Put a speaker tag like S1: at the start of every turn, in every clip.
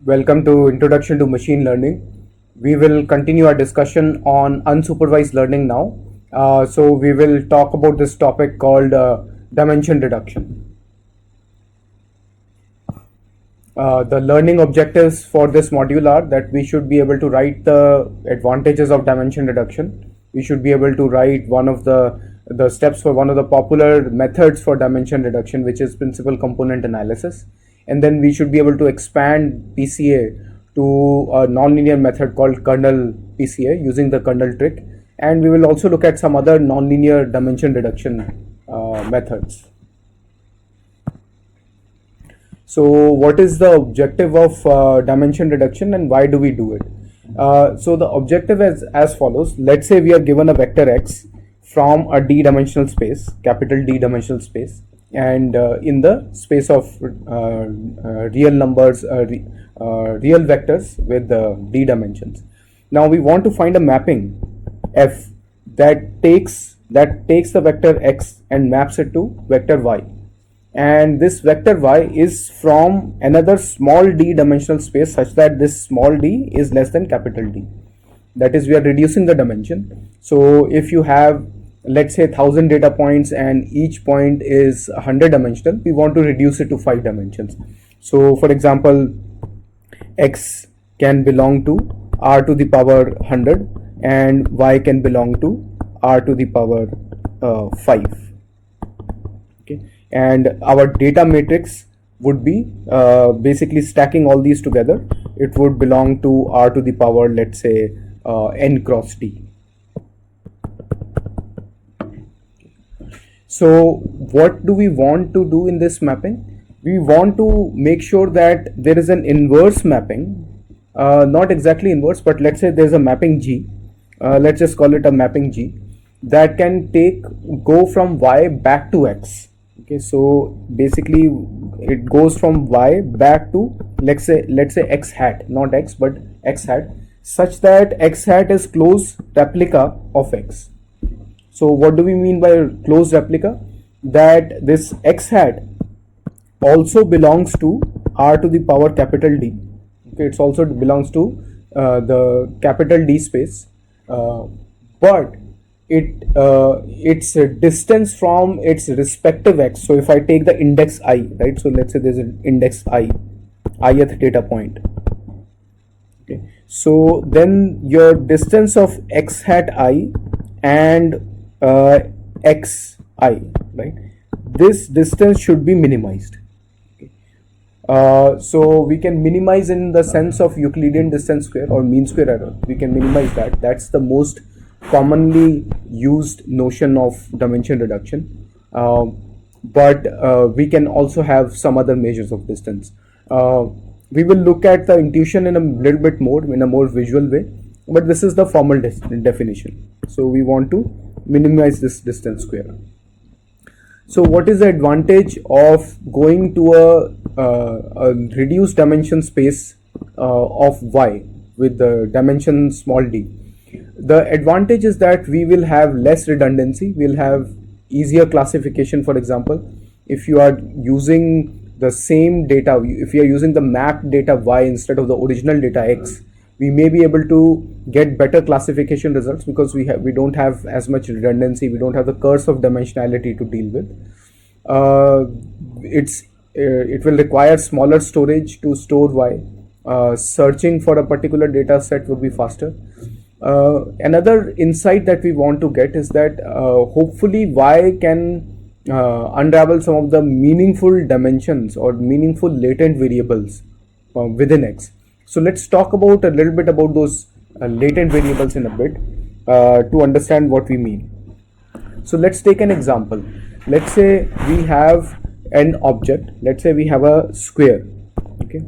S1: Welcome to Introduction to Machine Learning. We will continue our discussion on unsupervised learning now. So we will talk about this topic called dimension reduction. The learning objectives for this module are that we should be able to write the advantages of dimension reduction. We should be able to write one of the steps for one of the popular methods for dimension reduction, which is principal component analysis. And then we should be able to expand PCA to a nonlinear method called kernel PCA using the kernel trick. And we will also look at some other nonlinear dimension reduction methods. So what is the objective of dimension reduction and why do we do it? So the objective is as follows. Let's say we are given a vector x from a d-dimensional space, capital D-dimensional space, and in the space of real numbers, real vectors with d dimensions. Now we want to find a mapping f that takes the vector x and maps it to vector y, and this vector y is from another small d dimensional space such that this small d is less than capital D. That is, we are reducing the dimension. So if you have, let's say, 1000 data points and each point is 100 dimensional, we want to reduce it to 5 dimensions. So for example, x can belong to r to the power 100 and y can belong to r to the power 5. Okay, and our data matrix would be basically stacking all these together. It would belong to r to the power, let's say, n cross d. So what do we want to do in this mapping? We want to make sure that there is an inverse mapping, not exactly inverse, but let's say there's a mapping G. Let's just call it a mapping G that can go from y back to x. Okay, so basically it goes from y back to, let's say x hat, not x but x hat, such that x hat is close replica of x. So what do we mean by closed replica? That this x hat also belongs to r to the power capital D. Okay, it also belongs to the capital D space, but its distance from its respective x. So if I take the index I, right? So let's say there's an index ith data point. Okay, so then your distance of x hat I and xi, right? This distance should be minimized. Okay. So we can minimize in the sense of Euclidean distance square or mean square error. We can minimize that. That's the most commonly used notion of dimension reduction. But we can also have some other measures of distance. We will look at the intuition in a little bit more, in a more visual way, but this is the formal definition. So we want to minimize this distance square. So what is the advantage of going to a reduced dimension space of y with the dimension small d? The advantage is that we will have less redundancy, we'll have easier classification. For example, if you are using the same data, if you are using the mapped data y instead of the original data x, we may be able to get better classification results because we don't have as much redundancy, we don't have the curse of dimensionality to deal with. It will require smaller storage to store y. Searching for a particular data set would be faster. Another insight that we want to get is that hopefully y can unravel some of the meaningful dimensions or meaningful latent variables within x. So let's talk about a little bit about those latent variables in a bit to understand what we mean. So let's take an example. Let's say we have an object. Let's say we have a square. Okay,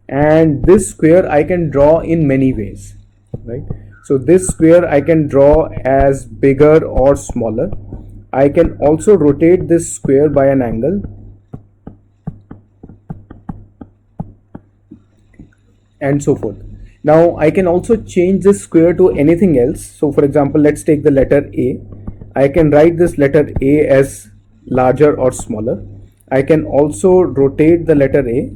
S1: and this square I can draw in many ways, right? So this square I can draw as bigger or smaller. I can also rotate this square by an angle, and so forth. Now I can also change this square to anything else. So for example, let's take the letter A. I can write this letter A as larger or smaller. I can also rotate the letter A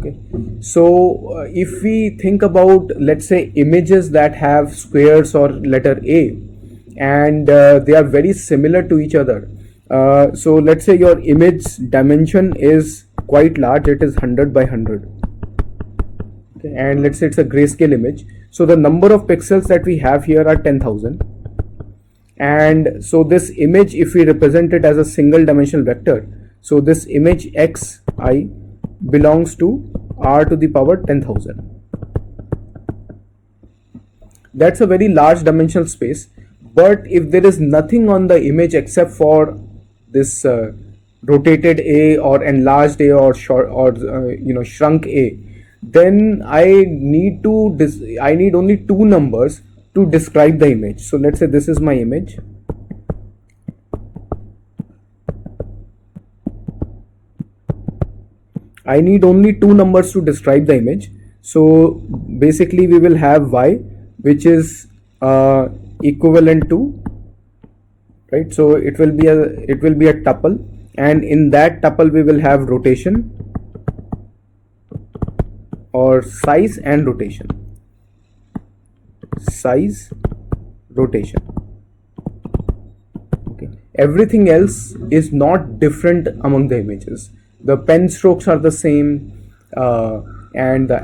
S1: Okay, so if we think about, let's say, images that have squares or letter A, and they are very similar to each other. So let's say your image dimension is quite large, it is 100 by 100. Okay, and let's say it's a grayscale image. So the number of pixels that we have here are 10,000. And so this image, if we represent it as a single dimensional vector, so this image xi belongs to r to the power 10,000. That's a very large dimensional space. But if there is nothing on the image except for this rotated A or enlarged A or short or shrunk A, then I need only two numbers to describe the image. So let's say this is my image. I need only two numbers to describe the image. So basically we will have y, which is equivalent to, right? So it will be a tuple, and in that tuple we will have rotation or size and rotation. Size, rotation. Okay. Everything else is not different among the images. The pen strokes are the same, and the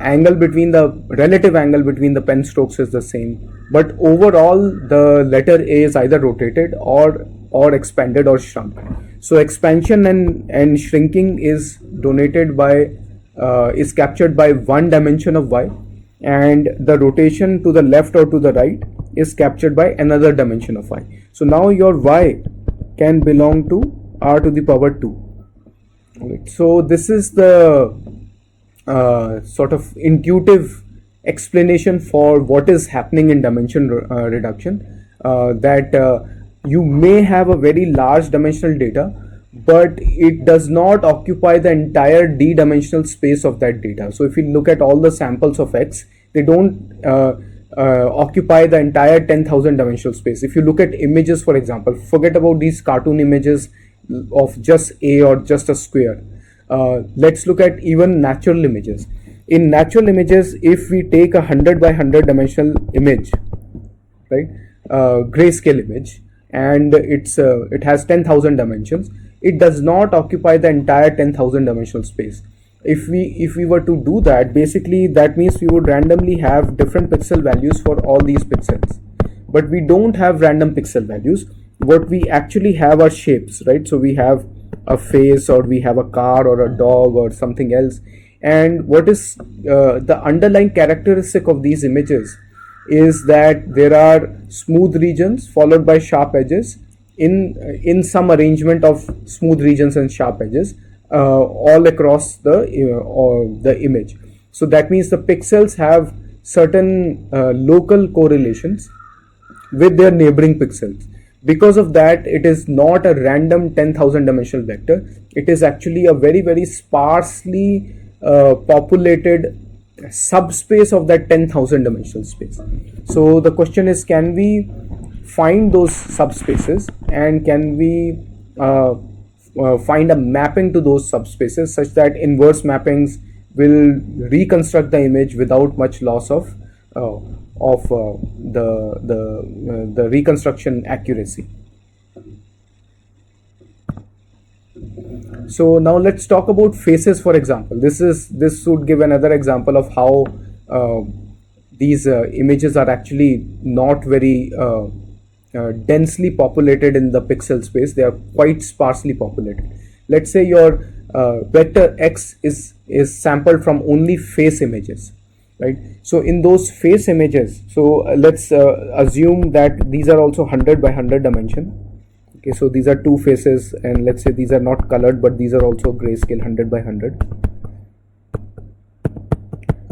S1: relative angle between the pen strokes is the same. But overall, the letter A is either rotated or expanded or shrunk. So expansion and shrinking is captured by one dimension of y, and the rotation to the left or to the right is captured by another dimension of y. So now your y can belong to r to the power 2. Right. So this is the sort of intuitive explanation for what is happening in dimension reduction, that you may have a very large dimensional data, but it does not occupy the entire d-dimensional space of that data. So if you look at all the samples of X, they don't occupy the entire 10,000 dimensional space. If you look at images, for example, forget about these cartoon images of just A or just a square. Let's look at even natural images. In natural images, if we take a 100 by 100 dimensional image, right, grayscale image, and it has 10,000 dimensions, it does not occupy the entire 10,000 dimensional space. If we were to do that, basically that means we would randomly have different pixel values for all these pixels, but we don't have random pixel values. What we actually have are shapes, right? So we have a face, or we have a car or a dog or something else. And what is the underlying characteristic of these images is that there are smooth regions followed by sharp edges in some arrangement of smooth regions and sharp edges all across the image. So that means the pixels have certain local correlations with their neighboring pixels. Because of that, it is not a random 10,000 dimensional vector. It is actually a very, very sparsely populated subspace of that 10,000 dimensional space. So the question is, can we find those subspaces, and can we find a mapping to those subspaces such that inverse mappings will reconstruct the image without much loss of the reconstruction accuracy. So now let's talk about faces, for example. This would give another example of how these images are actually not very densely populated in the pixel space. They are quite sparsely populated. Let's say your vector X is sampled from only face images, right? So in those face images, so let's assume that these are also 100 by 100 dimension. Okay, so these are two faces, and let's say these are not colored, but these are also grayscale 100 by 100.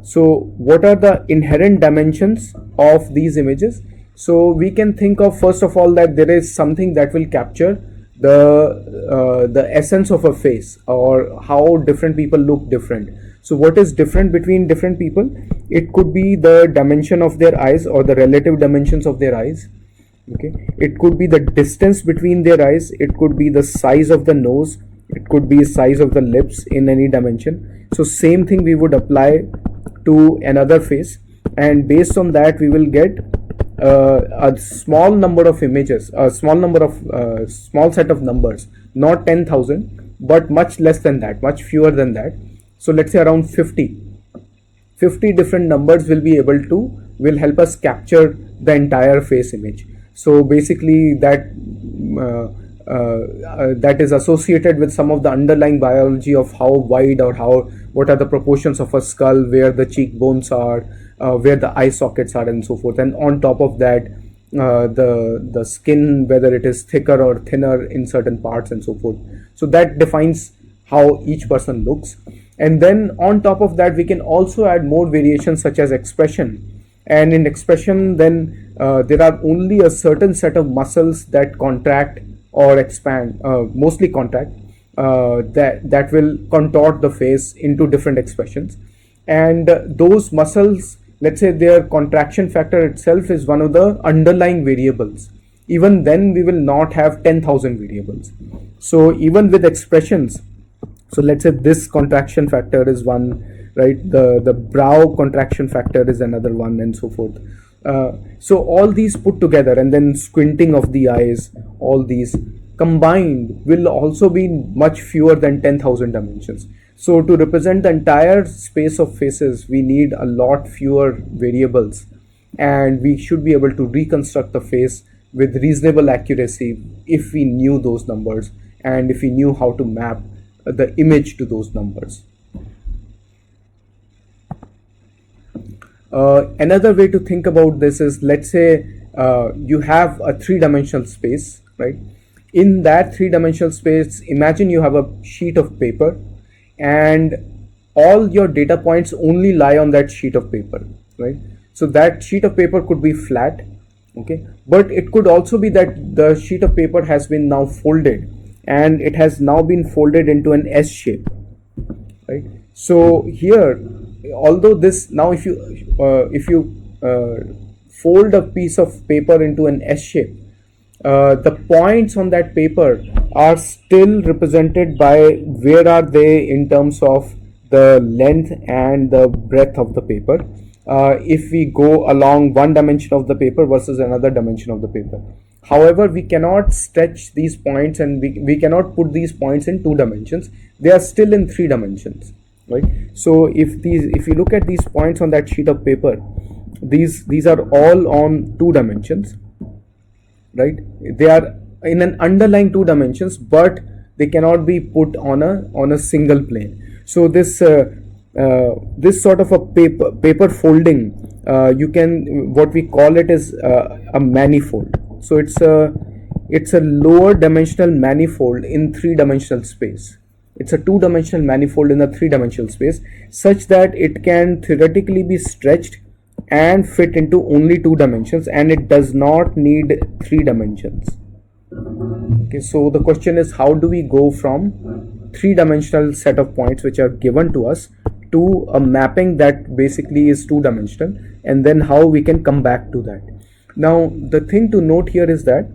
S1: So what are the inherent dimensions of these images? So we can think of, first of all, that there is something that will capture the essence of a face, or how different people look different. So what is different between different people? It could be the dimension of their eyes, or the relative dimensions of their eyes. Okay, it could be the distance between their eyes, it could be the size of the nose, it could be size of the lips in any dimension. So same thing we would apply to another face, and based on that we will get a small number of images, a small set of numbers, not 10,000 but much less than that, much fewer than that. So let's say around 50 different numbers will help us capture the entire face image. So basically that is associated with some of the underlying biology of how wide or what are the proportions of a skull, where the cheekbones are, where the eye sockets are, and so forth. And on top of that, the skin, whether it is thicker or thinner in certain parts, and so forth. So that defines how each person looks. And then on top of that, we can also add more variations such as expression. And in expression, then there are only a certain set of muscles that contract or expand, mostly contract, that will contort the face into different expressions. And those muscles, let's say their contraction factor itself is one of the underlying variables. Even then we will not have 10,000 variables. So even with expressions, so let's say this contraction factor is one, right? The brow contraction factor is another one, and so forth. So all these put together, and then squinting of the eyes, all these combined will also be much fewer than 10,000 dimensions. So to represent the entire space of faces, we need a lot fewer variables, and we should be able to reconstruct the face with reasonable accuracy if we knew those numbers and if we knew how to map the image to those numbers. Another way to think about this is, let's say you have a three-dimensional space, right? In that three-dimensional space, imagine you have a sheet of paper, and all your data points only lie on that sheet of paper, right? So that sheet of paper could be flat, okay, but it could also be that the sheet of paper has been now folded, and it has now been folded into an S shape, right? So here, although this, now if you fold a piece of paper into an S shape, the points on that paper are still represented by where are they in terms of the length and the breadth of the paper, if we go along one dimension of the paper versus another dimension of the paper. However, we cannot stretch these points, and we cannot put these points in 2 dimensions. They are still in 3 dimensions, right? So if you look at these points on that sheet of paper, these are all on 2 dimensions, right? They are in an underlying 2 dimensions, but they cannot be put on a single plane. So this sort of a paper folding, what we call it is a manifold. So it's a lower dimensional manifold in 3-dimensional space. It's a 2-dimensional manifold in a 3-dimensional space, such that it can theoretically be stretched and fit into only 2 dimensions, and it does not need 3 dimensions. Okay, so the question is, how do we go from 3-dimensional set of points which are given to us to a mapping that basically is 2-dimensional, and then how we can come back to that. Now the thing to note here is that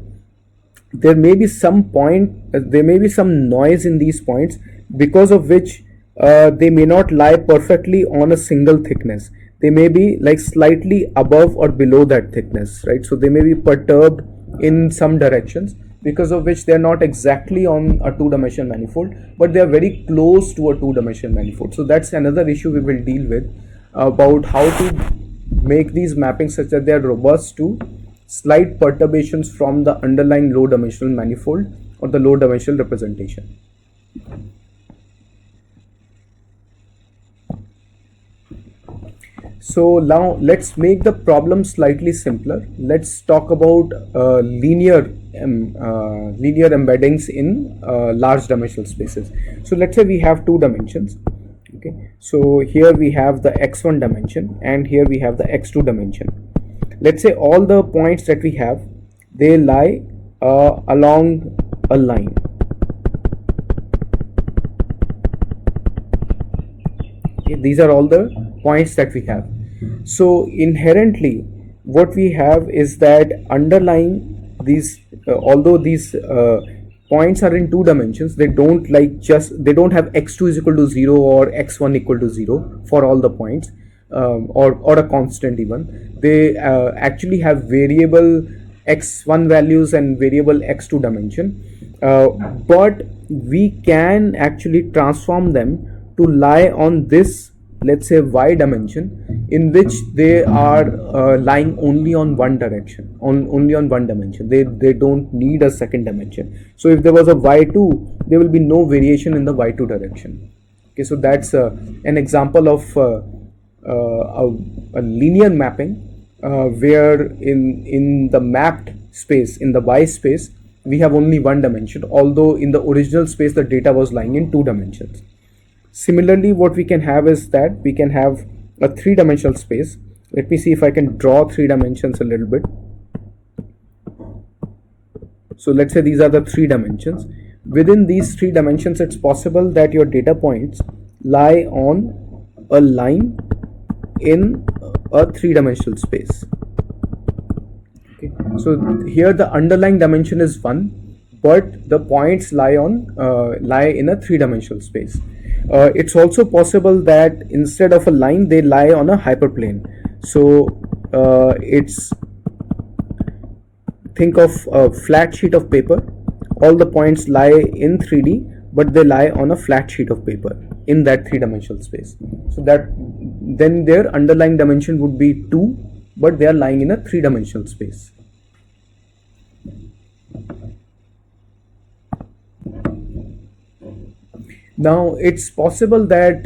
S1: there may be some noise in these points, because of which they may not lie perfectly on a single thickness. They may be like slightly above or below that thickness, right? So they may be perturbed in some directions, because of which they are not exactly on a 2-dimensional manifold, but they are very close to a 2-dimensional manifold. So that's another issue we will deal with, about how to make these mappings such that they are robust to slight perturbations from the underlying low dimensional manifold or the low dimensional representation. So now let's make the problem slightly simpler. Let's talk about linear embeddings in large dimensional spaces. So let's say we have 2 dimensions. Okay, so here we have the x1 dimension, and here we have the x2 dimension. Let's say all the points that we have, they lie along a line. Okay, these are all the points that we have. So inherently what we have is that underlying these, although these points are in two dimensions, they don't they don't have x2 is equal to 0 or x1 equal to 0 for all the points, or a constant even. They actually have variable x1 values and variable x2 dimension, but we can actually transform them to lie on this, let's say, y dimension, in which they are lying only on one direction, only on one dimension. They don't need a second dimension. So if there was a y2, there will be no variation in the y2 direction. Okay, so that's an example of a linear mapping, where in the mapped space, in the y space, we have only one dimension, although in the original space the data was lying in two dimensions. Similarly, what we can have is that we can have a three-dimensional space. Let me see if I can draw three dimensions a little bit. So let's say these are the three dimensions. Within these three dimensions, it's possible that your data points lie on a line in a three-dimensional space. Okay. So here the underlying dimension is 1, but the points lie in a three-dimensional space. It's also possible that instead of a line, they lie on a hyperplane. So think of a flat sheet of paper. All the points lie in 3D, but they lie on a flat sheet of paper in that three-dimensional space. So that then their underlying dimension would be 2, but they are lying in a three-dimensional space. Now it's possible that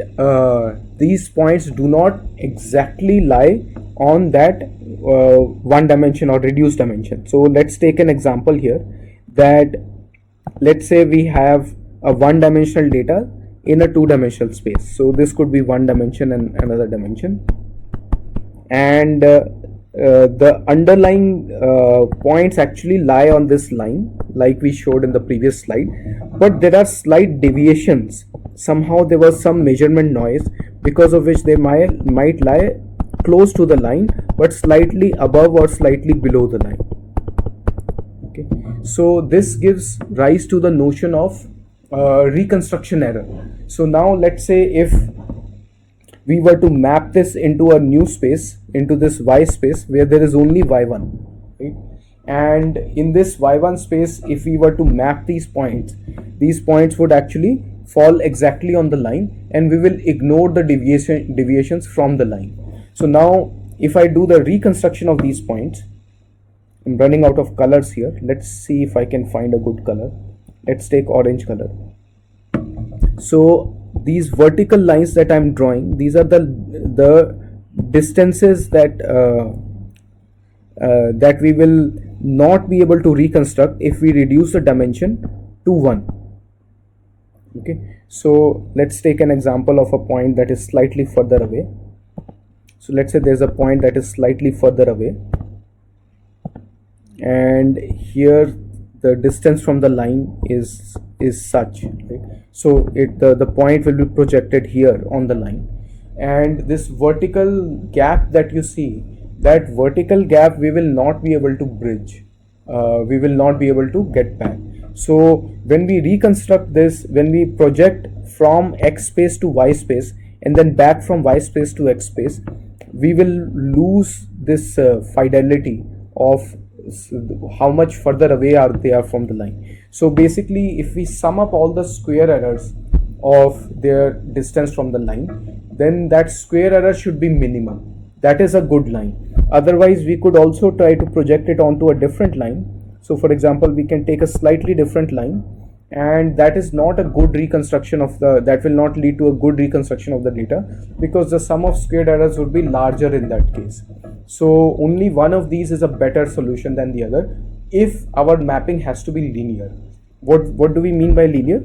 S1: these points do not exactly lie on that one dimension or reduced dimension. So let's take an example here, that let's say we have a one-dimensional data in a two-dimensional space. So this could be one dimension and another dimension, and the underlying points actually lie on this line like we showed in the previous slide, but there are slight deviations. Somehow there was some measurement noise, because of which they might lie close to the line but slightly above or slightly below the line. Okay, so this gives rise to the notion of reconstruction error. So now let's say if we were to map this into a new space, into this y space where there is only y1, right? And in this y1 space, if we were to map these points would actually fall exactly on the line, and we will ignore the deviations from the line. So now if I do the reconstruction of these points, I'm running out of colors here. Let's see if I can find a good color. Let's take orange color. So these vertical lines that I'm drawing, these are the distances that that we will not be able to reconstruct if we reduce the dimension to 1. Okay, so let's take an example of a point that is slightly further away. So let's say there's a point that is slightly further away, and here the distance from the line is such, right? So the point will be projected here on the line, and this vertical gap that you see, that vertical gap we will not be able to bridge, we will not be able to get back. So when we reconstruct this, when we project from x space to y space and then back from y space to x space, we will lose this fidelity of how much further away they are from the line. So basically, if we sum up all the square errors of their distance from the line, then that square error should be minimum. That is a good line. Otherwise, we could also try to project it onto a different line. So for example, we can take a slightly different line, and that is not a good reconstruction of that will not lead to a good reconstruction of the data, because the sum of squared errors would be larger in that case. So only one of these is a better solution than the other if our mapping has to be linear. What do we mean by linear?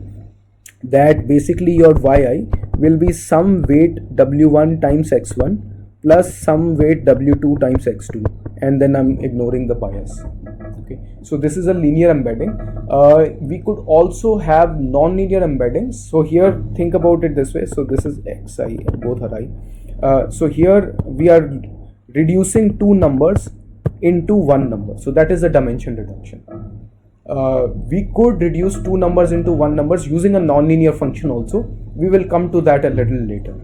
S1: That basically your yi will be some weight w1 times x1 plus some weight w2 times x2, and then I'm ignoring the bias. Okay, so this is a linear embedding. We could also have non-linear embeddings. So here, think about it this way. So this is xi, both are I. So here we are reducing two numbers into one number. So that is a dimension reduction. We could reduce two numbers into one numbers using a nonlinear function also. We will come to that a little later.